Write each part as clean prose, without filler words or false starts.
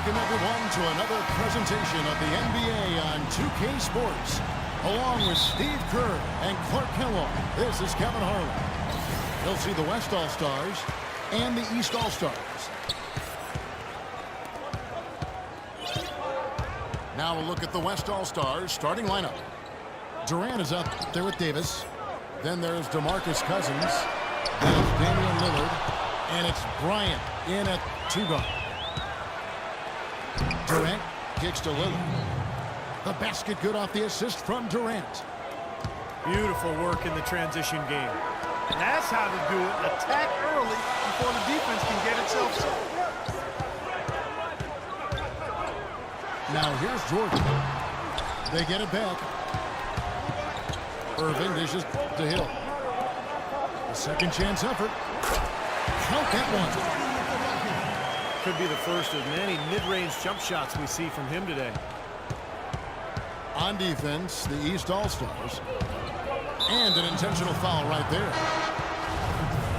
Welcome, everyone, to another presentation of the NBA on 2K Sports. Along with Steve Kerr and Clark Kellogg, this is Kevin Harlan. You'll see the West All-Stars and the East All-Stars. Now we'll look at the West All-Stars starting lineup. Durant is up there with Davis. Then there's DeMarcus Cousins. Then it's Damian Lillard. And it's Bryant in at two-guard. Durant kicks to Lillard. The basket good off the assist from Durant. Beautiful work in the transition game. That's how to do it. Attack early before the defense can get itself set. Now here's Jordan. They get it back. Irving dishes to Hill. A second chance effort. Count that one. Could be the first of many mid-range jump shots we see from him today. On defense, the East All-Stars. And an intentional foul right there.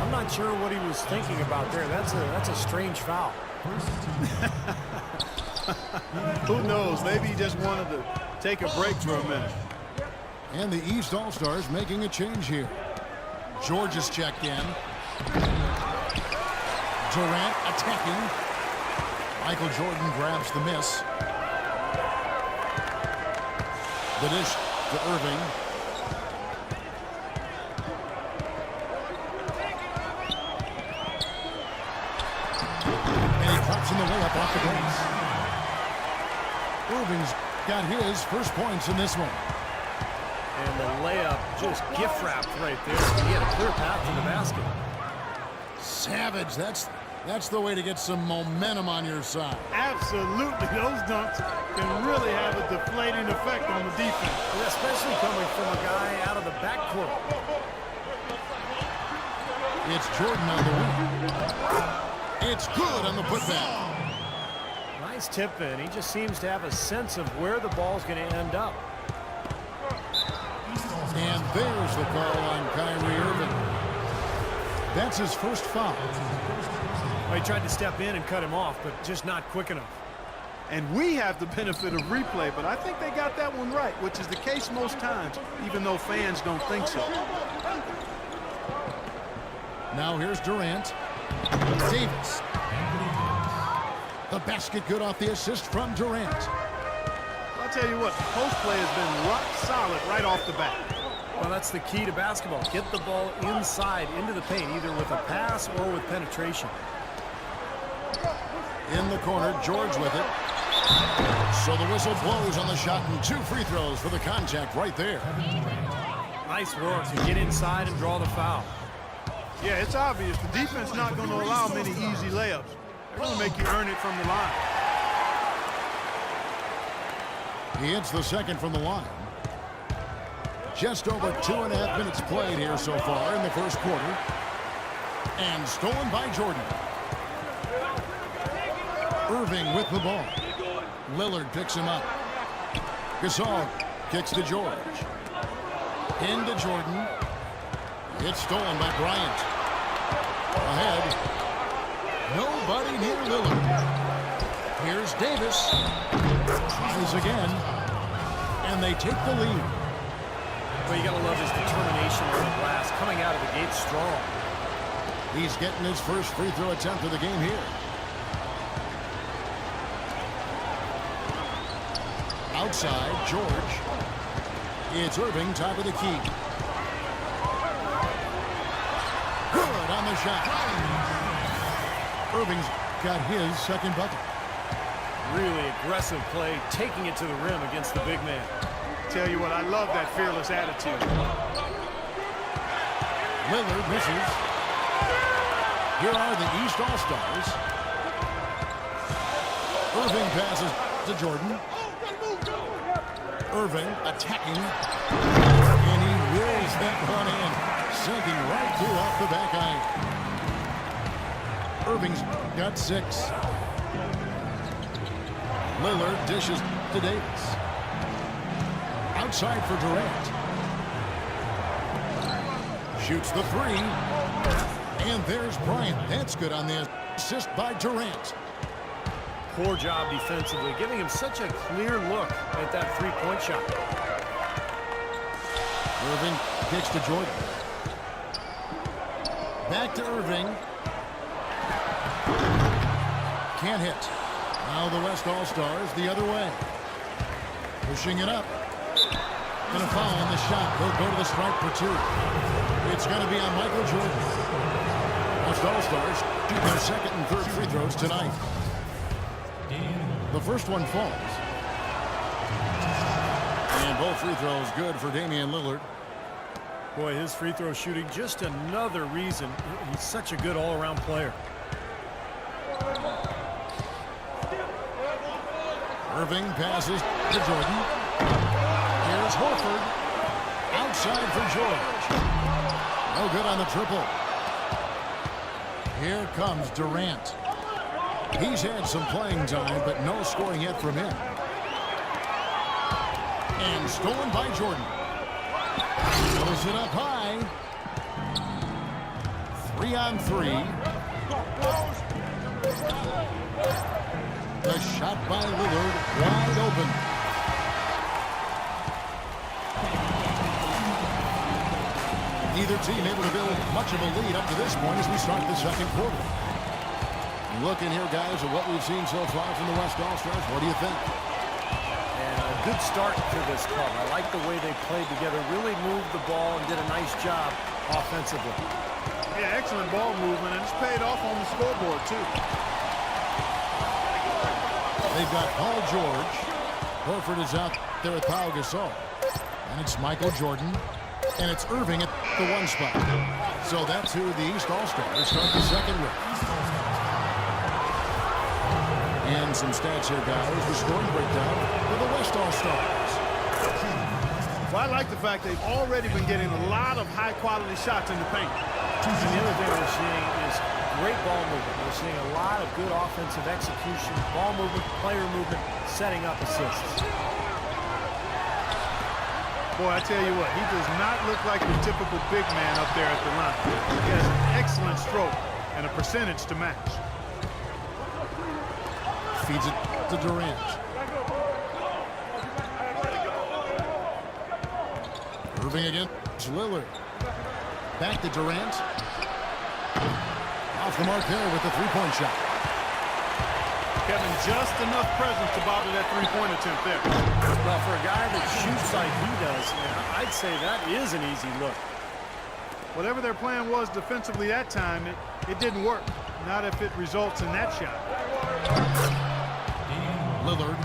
I'm not sure what he was thinking about there. That's a strange foul. Who knows? Maybe he just wanted to take a break for a minute. And the East All-Stars making a change here. George is checked in. Durant attacking. Michael Jordan grabs the miss. The dish to Irving. And he drops in the layup off the glass. Irving's got his first points in this one. And the layup just gift wrapped right there. He had a clear path to the basket. Savage. That's the way to get some momentum on your side. Absolutely. Those dunks can really have a deflating effect on the defense. Especially coming from a guy out of the backcourt. It's Jordan on the wing. It's good on the putback. Nice tip in. He just seems to have a sense of where the ball's going to end up. And there's the call on Kyrie Irving. That's his first foul. Well, he tried to step in and cut him off, but just not quick enough. And we have the benefit of replay, but I think they got that one right, which is the case most times, even though fans don't think so. Now here's Durant. Davis. The basket good off the assist from Durant. I'll tell you what, the post play has been rock solid right off the bat. Well, that's the key to basketball. Get the ball inside, into the paint, either with a pass or with penetration. In the corner, George with it. So the whistle blows on the shot and 2 free throws for the contact right there. Nice work to get inside and draw the foul. Yeah, it's obvious. The defense not going to allow many easy layups. They're going to make you earn it from the line. He hits the second from the line. Just over 2.5 minutes played here so far in the first quarter. And stolen by Jordan. Irving with the ball. Lillard picks him up. Gasol kicks to George. Into Jordan. It's stolen by Bryant. Ahead. Nobody near Lillard. Here's Davis. Tries again. And they take the lead. Well, you got to love his determination on the glass, coming out of the gate strong. He's getting his first free throw attempt of the game here. Outside, George. It's Irving, top of the key. Good on the shot. Irving's got his second bucket. Really aggressive play, taking it to the rim against the big man. Tell you what, I love that fearless attitude. Lillard misses. Here are the East All-Stars. Irving passes to Jordan. Irving attacking. And he wills that one in. Sinking right through off the back iron. Irving's got 6. Lillard dishes to Davis. Outside for Durant. Shoots the 3. And there's Bryant. That's good on the assist by Durant. poor job defensively, giving him such a clear look at that three-point shot. Irving kicks to Jordan. Back to Irving. Can't hit. Now the West All-Stars the other way. Pushing it up. Going to foul on the shot. He'll go to the stripe for two. It's going to be on Michael Jordan. West All-Stars shoot their second and third free throws tonight. The first one falls. And both free throws good for Damian Lillard. Boy, his free throw shooting, just another reason he's such a good all-around player. Irving passes to Jordan. Here's Horford. Outside for George. No good on the triple. Here comes Durant. He's had some playing time, but no scoring yet from him. And stolen by Jordan. Throws it up high. 3-on-3. The shot by Lillard, wide open. Neither team able to build much of a lead up to this point as we start the second quarter. Looking here, guys, at what we've seen so far from the West All-Stars, what do you think? And a good start to this club. I like the way they played together, really moved the ball and did a nice job offensively. Yeah, excellent ball movement, and it's paid off on the scoreboard, too. They've got Paul George. Horford is out there with Pau Gasol. And it's Michael Jordan. And it's Irving at the one spot. So that's who the East All-Stars start the second with. And some stats here, guys. The scoring breakdown for the West All-Stars. Well, I like the fact they've already been getting a lot of high-quality shots in the paint. And the other thing we're seeing is great ball movement. We're seeing a lot of good offensive execution, ball movement, player movement, setting up assists. Boy, I tell you what, he does not look like your typical big man up there at the line. He has an excellent stroke and a percentage to match. Feeds it to Durant. Irving against Lillard. Back to Durant. Off the mark there with the three-point shot. Kevin, just enough presence to bother that three-point attempt there. Well, for a guy that shoots like he does, I'd say that is an easy look. Whatever their plan was defensively that time, it didn't work. Not if it results in that shot. Lillard.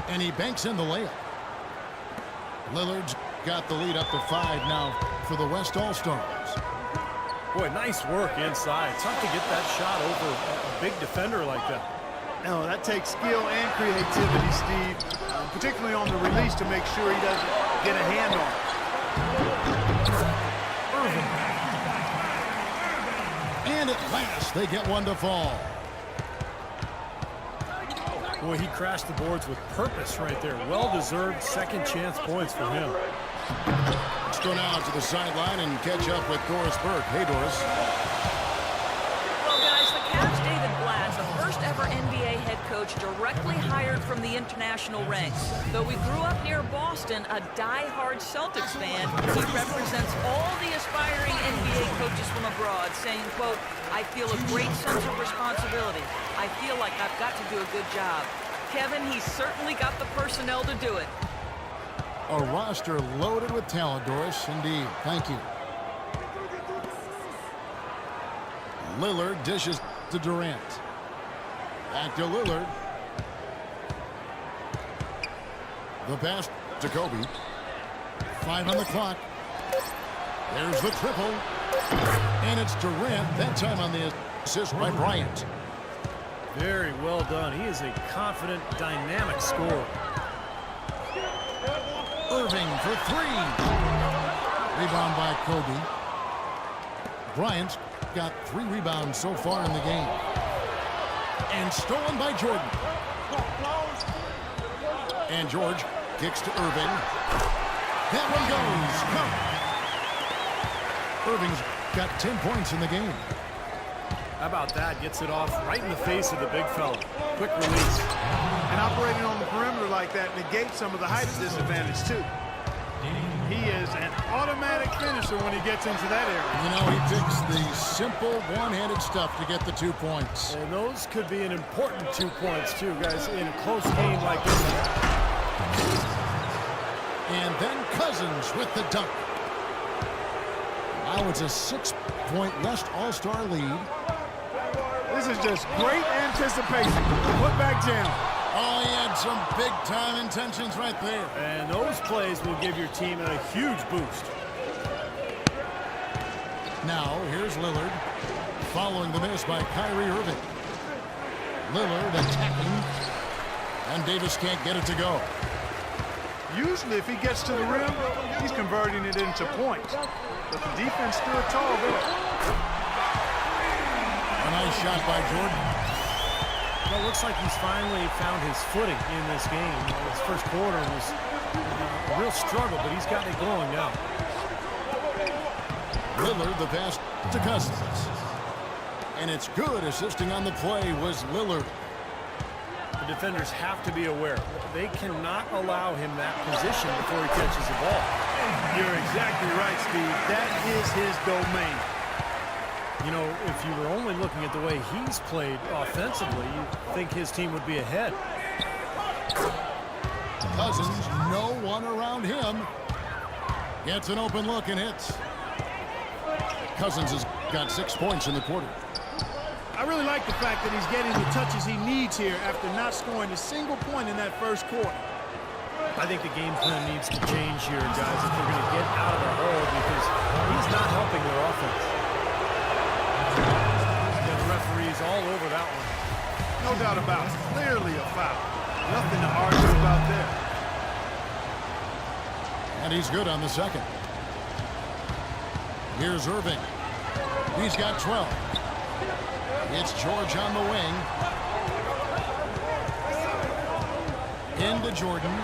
And he banks in the layup. Lillard's got the lead up to 5 now for the West All-Stars. Boy, nice work inside. Tough to get that shot over a big defender like that. No, that takes skill and creativity, Steve, particularly on the release to make sure he doesn't get a hand on it. And at last, they get one to fall. Boy, he crashed the boards with purpose right there. Well-deserved second chance points for him. Let's go now to the sideline and catch up with Doris Burke. Hey, Doris. Well, guys, the Cavs' David Blatt, the first ever NBA head coach directly hired from the international ranks. Though we grew up near Boston, a die-hard Celtics fan, he represents all the aspiring NBA coaches from abroad, saying, quote, I feel a great sense of responsibility. I feel like I've got to do a good job. Kevin, he's certainly got the personnel to do it. A roster loaded with talent, Doris. Indeed. Thank you. Lillard dishes to Durant. Back to Lillard. The pass to Kobe. 5 on the clock. There's the triple. And it's Durant, that time on the assist by Bryant. Very well done. He is a confident, dynamic scorer. Irving for 3. Rebound by Kobe. Bryant's got 3 rebounds so far in the game. And stolen by Jordan. And George kicks to Irving. That one goes. Irving's got 10 points in the game. How about that? Gets it off right in the face of the big fella. Quick release. And operating on the perimeter like that negates some of the height disadvantage, too. He is an automatic finisher when he gets into that area. You know, he picks the simple one-handed stuff to get the 2 points. And those could be an important 2 points, too, guys, in a close game like this one. And then Cousins with the dunk. Now it's a 6-point West All-Star lead. This is just great anticipation. Put back jam. Oh, he had some big-time intentions right there. And those plays will give your team a huge boost. Now, here's Lillard, following the miss by Kyrie Irving. Lillard attacking, and Davis can't get it to go. Usually, if he gets to the rim, he's converting it into points. But the defense stood tall there. A nice shot by Jordan. Well, it looks like he's finally found his footing in this game. His first quarter was a real struggle, but he's gotten it going now. Lillard, the pass to Cousins. And it's good. Assisting on the play was Lillard. The defenders have to be aware. They cannot allow him that position before he catches the ball. You're exactly right, Steve. That is his domain. You know, if you were only looking at the way he's played offensively, you'd think his team would be ahead. Cousins, no one around him. Gets an open look and hits. Cousins has got 6 points in the quarter. I really like the fact that he's getting the touches he needs here after not scoring a single point in that first quarter. I think the game plan needs to change here, guys, if they're going to get out of the hole, because he's not helping their offense. Yeah, the referee's all over that one. No doubt about it. Clearly a foul. Nothing to argue about there. And he's good on the second. Here's Irving. He's got 12. It's George on the wing. Into Jordan.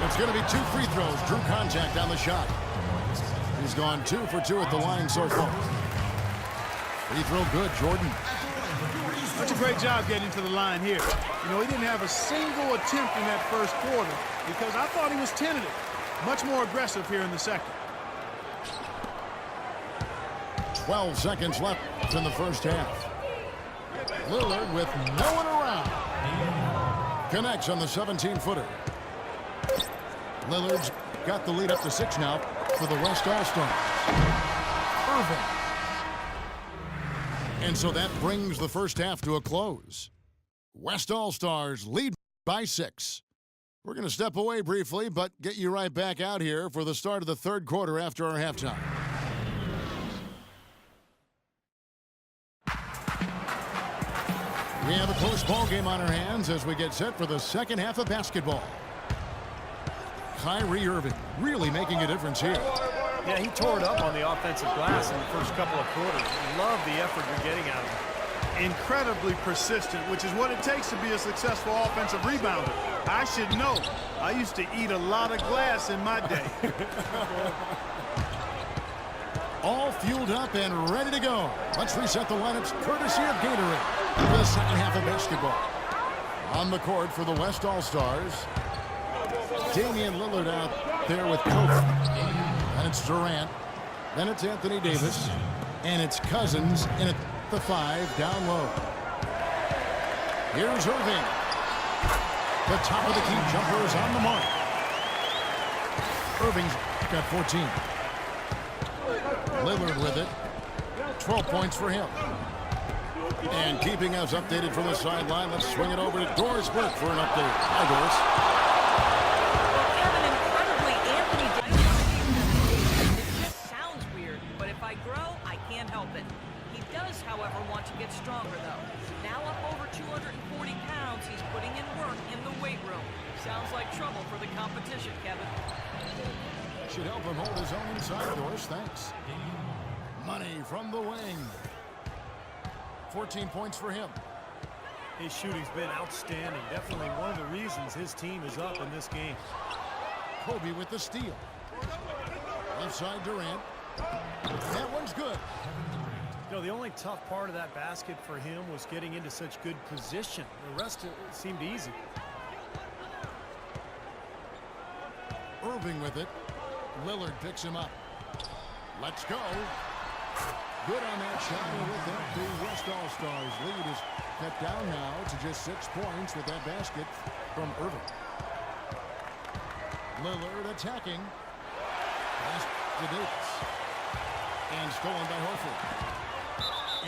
It's going to be 2 free throws. Drew contact on the shot. He's gone 2 for 2 at the line so far. Free throw good, Jordan. That's a great job getting to the line here. You know, he didn't have a single attempt in that first quarter because I thought he was tentative. Much more aggressive here in the second. 12 seconds left in the first half. Lillard with no one around. Connects on the 17-footer. Lillard's got the lead up to 6 now for the West All-Stars. Irving. And so that brings the first half to a close. West All-Stars lead by 6. We're going to step away briefly, but get you right back out here for the start of the third quarter after our halftime. We have a close ball game on our hands as we get set for the second half of basketball. Kyrie Irving really making a difference here. Yeah, he tore it up on the offensive glass in the first couple of quarters. Love the effort you're getting out of him. Incredibly persistent, which is what it takes to be a successful offensive rebounder. I should know. I used to eat a lot of glass in my day. All fueled up and ready to go. Let's reset the lineups courtesy of Gatorade for the second half of basketball. On the court for the West All-Stars, Damian Lillard out there with Kobe. And it's Durant. Then it's Anthony Davis. And it's Cousins in at the 5 down low. Here's Irving. The top of the key jumper is on the mark. Irving's got 14. Lillard with it. 12 points for him. And keeping us updated from the sideline, let's swing it over to Doris Burke for an update. Hi, Doris. Kevin, incredibly, Anthony Davis. It sounds weird, but if I grow, I can't help it. He does, however, want to get stronger, though. Now up over 240 pounds, he's putting in work in the weight room. Sounds like trouble for the competition, Kevin. Should help him hold his own inside, Doris. Thanks. Money from the wing. 14 points for him. His shooting's been outstanding. Definitely one of the reasons his team is up in this game. Kobe with the steal. Left side Durant. That one's good. You know, the only tough part of that basket for him was getting into such good position. The rest seemed easy. Irving with it. Lillard picks him up. Let's go. Good on that shot. And with that, the West All-Stars lead is cut down now to just 6 points with that basket from Irving. Lillard attacking. Pass to Davis. And stolen by Horford.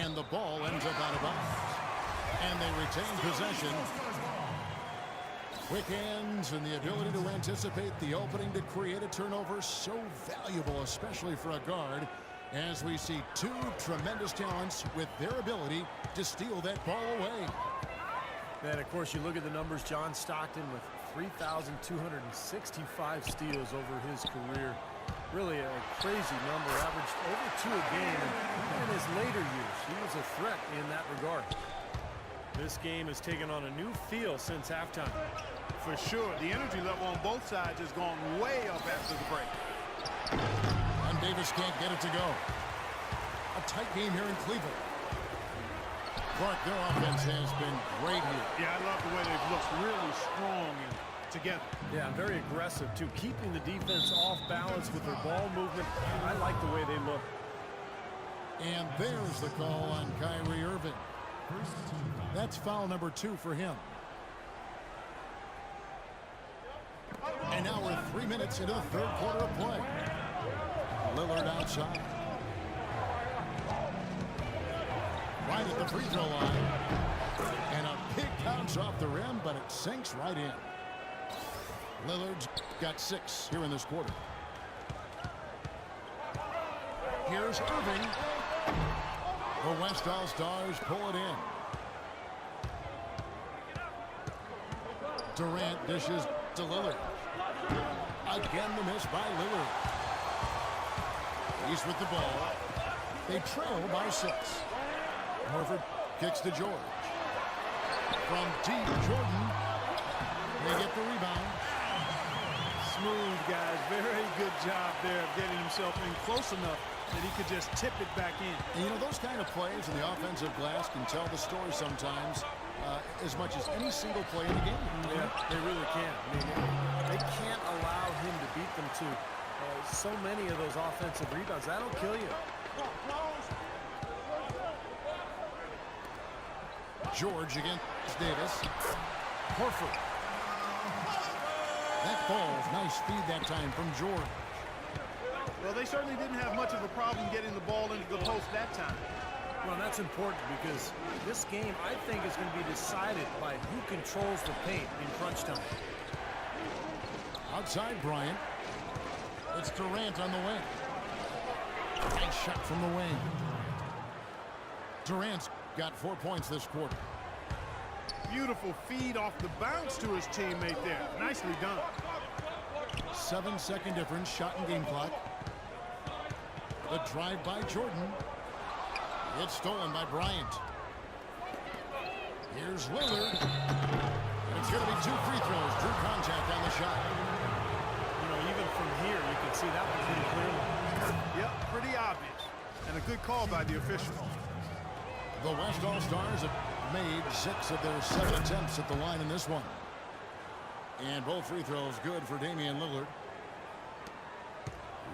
And the ball ends up out of bounds. And they retain possession. Quick hands and the ability to anticipate the opening to create a turnover, so valuable, especially for a guard, as we see two tremendous talents with their ability to steal that ball away. And, of course, you look at the numbers. John Stockton with 3,265 steals over his career. Really a crazy number, averaged over 2 a game. And in his later years, he was a threat in that regard. This game has taken on a new feel since halftime. For sure, the energy level on both sides has gone way up after the break. And Davis can't get it to go. A tight game here in Cleveland. Clark, their offense has been great here. Yeah, I love the way they've looked really strong and together. Yeah, very aggressive, too. Keeping the defense off balance with their ball movement. I like the way they look. And there's the call on Kyrie Irving. That's foul number 2 for him. And now we're 3 minutes into the third quarter of play. Lillard outside. Right at the free throw line. And a big bounce off the rim, but it sinks right in. Lillard's got 6 here in this quarter. Here's Irving. The West All-Stars pull it in. Durant dishes to Lillard. Again the miss by Lillard. He's with the ball. They trail by 6. Horford kicks to George. From deep, Jordan. They get the rebound. Smooth, guys. Very good job there of getting himself in close enough that he could just tip it back in. And you know, those kind of plays in the offensive glass can tell the story sometimes as much as any single play in the game. Yeah, they really can. I mean, they can't allow him to beat them to so many of those offensive rebounds. That'll kill you. George against Davis. Horford. That falls. Nice feed that time from George. Well, they certainly didn't have much of a problem getting the ball into the post that time. Well, that's important because this game, I think, is going to be decided by who controls the paint in crunch time. Outside Bryant. It's Durant on the wing. Nice shot from the wing. Durant's got 4 points this quarter. Beautiful feed off the bounce to his teammate there. Nicely done. 7-second difference, shot and game clock. The drive by Jordan. It's stolen by Bryant. Here's Lillard. And it's going to be 2 free throws. Drew contact on the shot. You know, even from here, you can see that one pretty clearly. Yep, pretty obvious. And a good call by the official. The West All-Stars have made 6 of their 7 attempts at the line in this one. And both free throws good for Damian Lillard.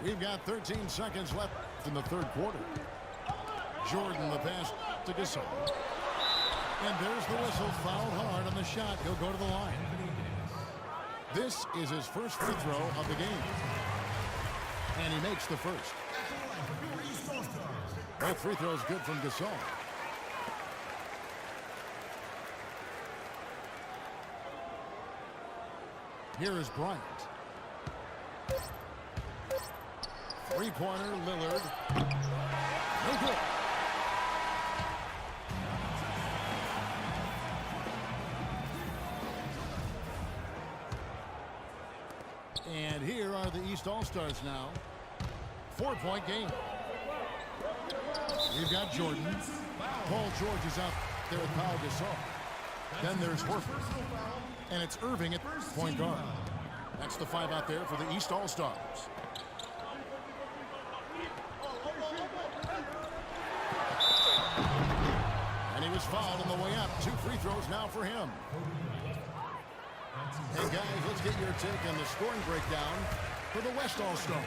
We've got 13 seconds left in the third quarter. Jordan the pass to Gasol. And there's the whistle. Fouled hard on the shot. He'll go to the line. This is his first free throw of the game. And he makes the first. Both free throws good from Gasol. Here is Bryant. Three-pointer, Lillard. No good. And here are the East All-Stars now. 4-point game. We've got Jordan. Paul George is out there with Pau Gasol. Then there's Horford. And it's Irving at point guard. That's the 5 out there for the East All-Stars. he was fouled on the way up. 2 free throws now for him. And guys, let's get your take on the scoring breakdown for the West All-Stars.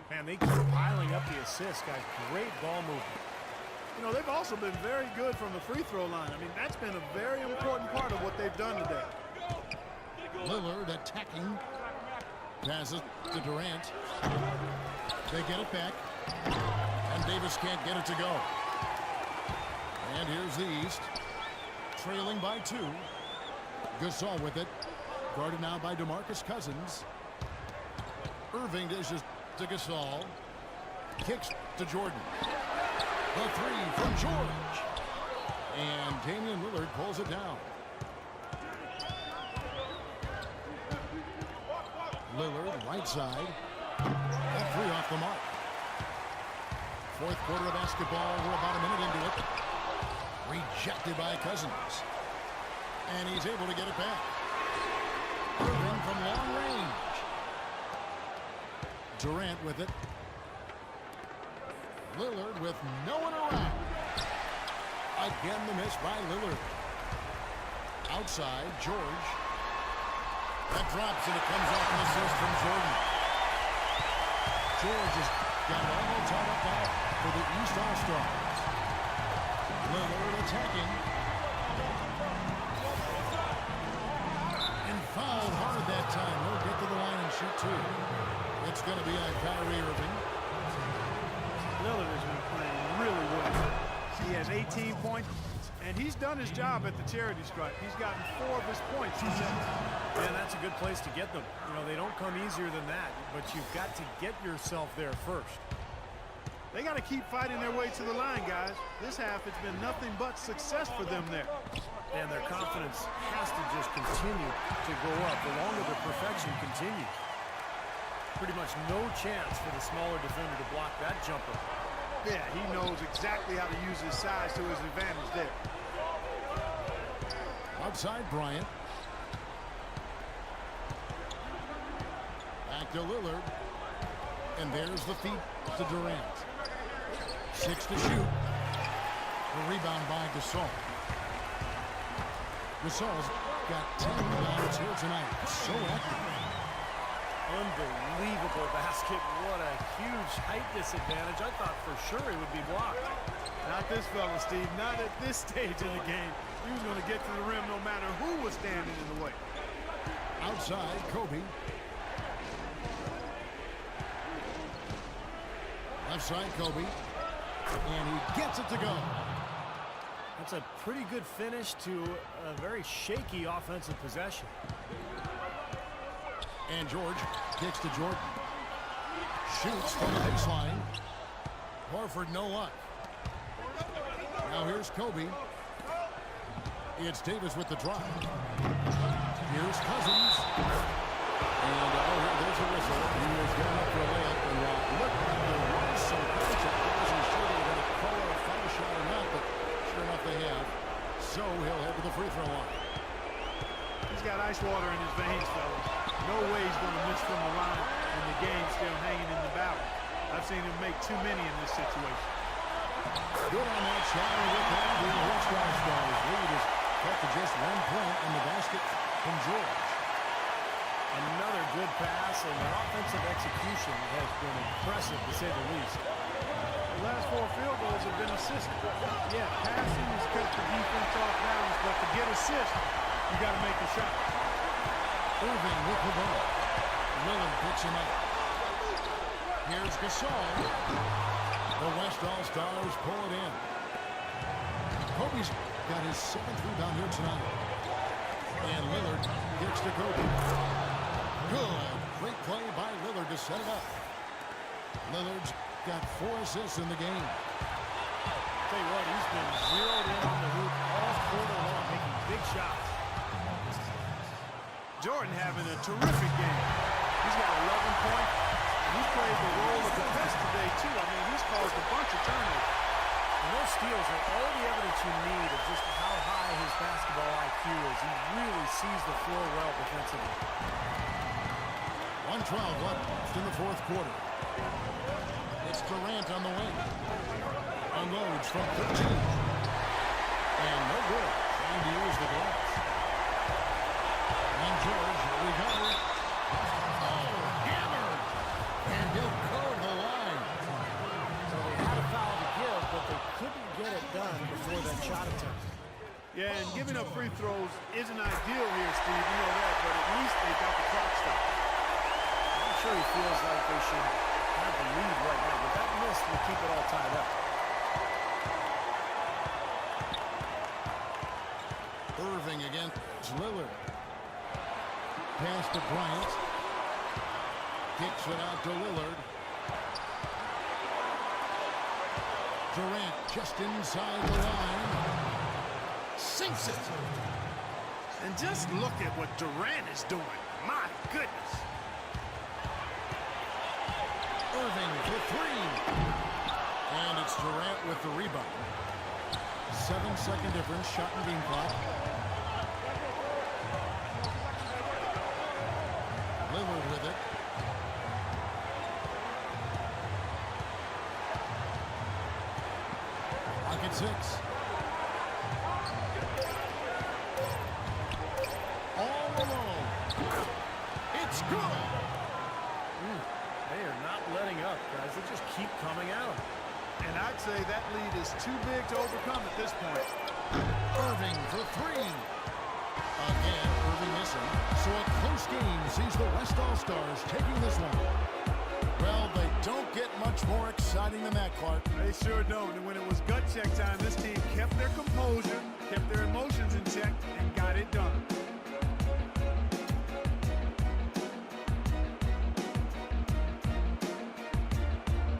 Man, they keep piling up the assists, guys. Great ball movement. You know, they've also been very good from the free throw line. I mean, that's been a very important part of what they've done today. Lillard attacking. Passes to Durant. They get it back. And Davis can't get it to go. And here's the East. Trailing by 2. Gasol with it. Guarded now by DeMarcus Cousins. Irving dishes to Gasol. Kicks to Jordan. The 3 from George. And Damian Lillard pulls it down. Lillard, right side. That 3 off the mark. 4th quarter of basketball. We're about a minute into it. Rejected by Cousins. And he's able to get it back. Irving from long range. Durant with it. Lillard with no one around. Again the miss by Lillard. Outside, George. That drops and it comes off an assist from Jordan. George has got it all tied up now for the East All-Stars. Lillard attacking. And fouled hard that time. He'll get to the line and shoot 2. It's going to be on Kyrie Irving. Lillard has been playing really well. He has 18 points, and he's done his job at the charity stripe. He's gotten 4 of his points. Man, that's a good place to get them. You know, they don't come easier than that, but you've got to get yourself there first. They got to keep fighting their way to the line, guys. This half, it's been nothing but success for them there. And their confidence has to just continue to go up the longer the perfection continues. Pretty much no chance for the smaller defender to block that jumper. Yeah, he knows exactly how to use his size to his advantage there. Outside Bryant. Back to Lillard. And there's the feed to Durant. 6 to shoot. The rebound by Gasol. Gasol's got 10 rebounds here tonight. So active. Unbelievable basket. What a huge height disadvantage. I thought for sure he would be blocked. Not this fella, Steve. Not at this stage in the game. He was going to get to the rim no matter who was standing in the way. Outside, Kobe. Left side, Kobe. And he gets it to go. That's a pretty good finish to a very shaky offensive possession. And George kicks to Jordan. Shoots from the baseline. Horford, no luck. Now here's Kobe. It's Davis with the drive. Here's Cousins. And there's a whistle. He was going up for a layup. And looked like there was some contact. I wasn't sure they were going to call it a foul shot or not, but sure enough they have. So he'll head to the free throw line. He's got ice water in his veins, fellas. No way he's going to miss from the line, and the game's still hanging in the balance. I've seen him make too many in this situation. Good on that shot, and with that, the West All-Stars lead is cut to just 1 point on the basket from George. Another good pass, and their offensive execution has been impressive, to say the least. The last 4 field goals have been assists. Yeah, passing has kept the defense off balance, but to get assists, you got to make a shot. Irving with the ball. Lillard picks him up. Here's Gasol. The West All-Stars pull it in. Kobe's got his 7th rebound here tonight. And Lillard gets to Kobe. Good. Great play by Lillard to set it up. Lillard's got 4 assists in the game. Tell you what, he's been zeroed in on the hoop all quarter long, making big shots. Jordan having a terrific game. He's got 11 points. He's played the role of the best today, too. I mean, he's caused a bunch of turnovers. And those steals are all the evidence you need of just how high his basketball IQ is. He really sees the floor well defensively. 1:12 left in the 4th quarter. It's Durant on the wing. Unloads from 13. And no good. Trying to use the glass. And George recovered. Oh, hammered. And he'll go to the line. So they had a foul to give, but they couldn't get it done before that shot attempt. Yeah, and giving up free throws isn't ideal here, Steve. You know that, but at least they got the clock stopped. I'm sure he feels like they should have the lead right now, but that miss will keep it all tied up. Irving against Lillard. Pass to Bryant. Kicks it out to Lillard. Durant just inside the line. Sinks it. And just look at what Durant is doing. My goodness. Irving for three. And it's Durant with the rebound. 7-second difference, shot and game clock. Lillard with it. Pocket six. All alone. It's good. They are not letting up, guys. They just keep coming out. And I'd say that lead is too big to overcome at this point. Irving for three. Again, Irving missing. So a close game sees the West All-Stars taking this one. Well, they don't get much more exciting than that, Clark. They sure don't. And when it was gut check time, this team kept their composure, kept their emotions in check, and got it done.